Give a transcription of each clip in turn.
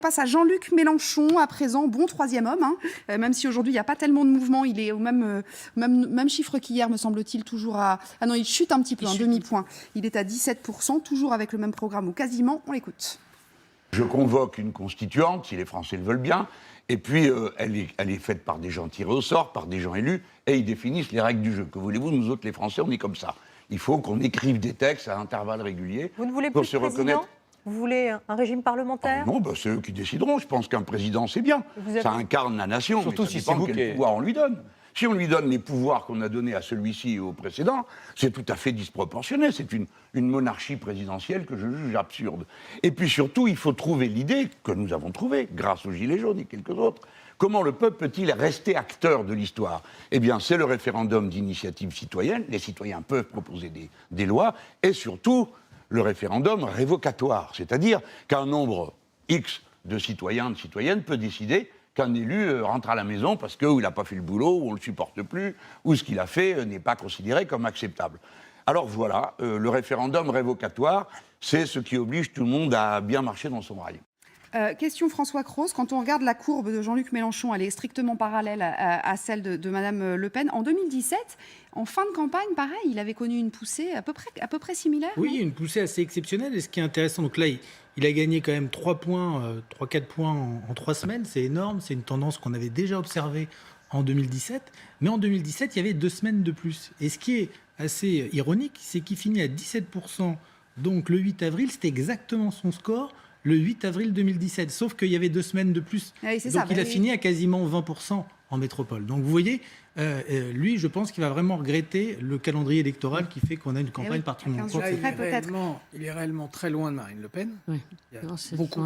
On passe à Jean-Luc Mélenchon, à présent, bon troisième homme, hein. Même si aujourd'hui il n'y a pas tellement de mouvement, il est au même chiffre qu'hier, me semble-t-il, toujours à... Ah non, il chute un petit peu, un demi-point. Il est à 17%, toujours avec le même programme, ou quasiment, on l'écoute. Je convoque une constituante, si les Français le veulent bien, et puis elle est faite par des gens tirés au sort, par des gens élus, et ils définissent les règles du jeu. Que voulez-vous, nous autres les Français, on est comme ça. Il faut qu'on écrive des textes à intervalles réguliers. Vous ne voulez pour plus se de président ? reconnaître. Vous voulez un régime parlementaire ? Non, c'est eux qui décideront. Je pense qu'un président, c'est bien. Ça incarne la nation, surtout mais ça dépend quel pouvoir on lui donne. Si on lui donne les pouvoirs qu'on a donnés à celui-ci et au précédent, c'est tout à fait disproportionné. C'est une monarchie présidentielle que je juge absurde. Et puis surtout, il faut trouver l'idée que nous avons trouvée, grâce aux Gilets jaunes et quelques autres. Comment le peuple peut-il rester acteur de l'histoire ? Eh bien, c'est le référendum d'initiative citoyenne. Les citoyens peuvent proposer des lois. Et surtout, le référendum révocatoire. C'est-à-dire qu'un nombre X de citoyens, de citoyennes peut décider qu'un élu rentre à la maison parce qu'il n'a pas fait le boulot, ou on ne le supporte plus, ou ce qu'il a fait n'est pas considéré comme acceptable. Alors voilà, le référendum révocatoire, c'est ce qui oblige tout le monde à bien marcher dans son rail. Question François Cros, quand on regarde la courbe de Jean-Luc Mélenchon, elle est strictement parallèle à celle de Madame Le Pen. En 2017, en fin de campagne, pareil, il avait connu une poussée à peu près similaire. Oui, non ? une poussée assez exceptionnelle. Et ce qui est intéressant, donc là, il a gagné quand même 3-4 points en 3 semaines. C'est énorme. C'est une tendance qu'on avait déjà observée en 2017. Mais en 2017, il y avait 2 semaines de plus. Et ce qui est assez ironique, c'est qu'il finit à 17%. Donc le 8 avril, c'était exactement son score le 8 avril 2017. Sauf qu'il y avait 2 semaines de plus. Oui, c'est donc ça, il a fini à quasiment 20% en métropole. Donc vous voyez, lui, je pense qu'il va vraiment regretter le calendrier électoral qui fait qu'on a une campagne par tout le monde. Il est réellement très loin de Marine Le Pen. Oui. Il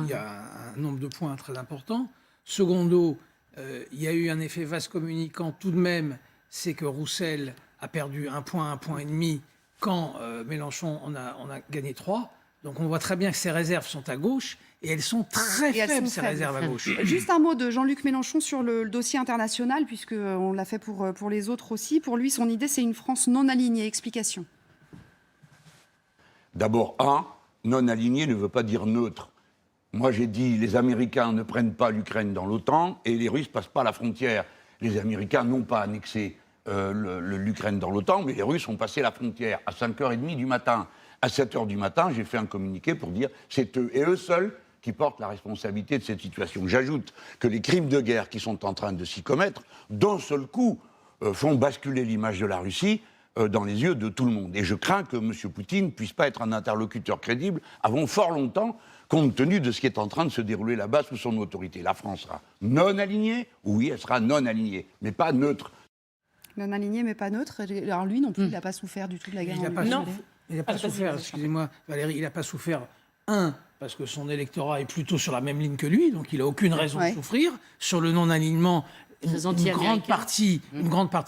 y a un nombre de points très important. Secondo, il y a eu un effet vaste communicant tout de même, c'est que Roussel a perdu 1 point et demi quand Mélenchon en a gagné 3. Donc on voit très bien que ces réserves sont à gauche et elles sont très faibles, ces réserves à gauche. Juste un mot de Jean-Luc Mélenchon sur le dossier international, puisqu'on l'a fait pour les autres aussi. Pour lui, son idée, c'est une France non alignée. Explication. D'abord, non aligné ne veut pas dire neutre. Moi, j'ai dit les Américains ne prennent pas l'Ukraine dans l'OTAN et les Russes ne passent pas la frontière. Les Américains n'ont pas annexé l'Ukraine dans l'OTAN, mais les Russes ont passé la frontière à 5h30 du matin. À 7h du matin, j'ai fait un communiqué pour dire c'est eux et eux seuls qui portent la responsabilité de cette situation. J'ajoute que les crimes de guerre qui sont en train de s'y commettre, d'un seul coup, font basculer l'image de la Russie dans les yeux de tout le monde. Et je crains que M. Poutine ne puisse pas être un interlocuteur crédible avant fort longtemps, compte tenu de ce qui est en train de se dérouler là-bas sous son autorité. La France sera non alignée, oui, elle sera non alignée, mais pas neutre. Non aligné, mais pas neutre. Alors lui non plus, il n'a pas souffert du tout de la guerre en Ukraine. Il n'a pas souffert, excusez-moi Valérie, il n'a pas souffert, parce que son électorat est plutôt sur la même ligne que lui, donc il n'a aucune raison de souffrir. Sur le non-alignement, une grande partie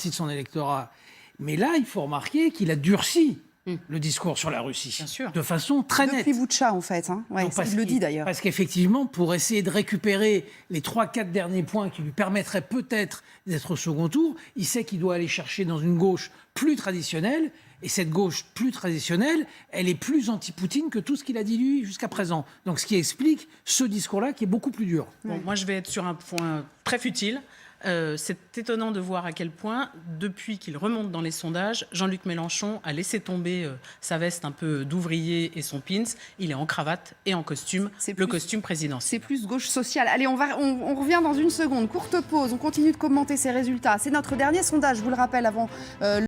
de son électorat. Mais là, il faut remarquer qu'il a durci le discours sur la Russie, de façon très nette. Depuis Boutcha, en fait. Il le dit d'ailleurs. Parce qu'effectivement, pour essayer de récupérer les 3-4 derniers points qui lui permettraient peut-être d'être au second tour, il sait qu'il doit aller chercher dans une gauche plus traditionnelle. Et cette gauche plus traditionnelle, elle est plus anti-Poutine que tout ce qu'il a dit lui jusqu'à présent. Donc ce qui explique ce discours-là qui est beaucoup plus dur. Bon, moi, je vais être sur un point très futile. C'est étonnant de voir à quel point, depuis qu'il remonte dans les sondages, Jean-Luc Mélenchon a laissé tomber sa veste un peu d'ouvrier et son pins. Il est en cravate et en costume, costume présidentiel. C'est plus gauche sociale. Allez, on revient dans une seconde. Courte pause, on continue de commenter ces résultats. C'est notre dernier sondage, je vous le rappelle, avant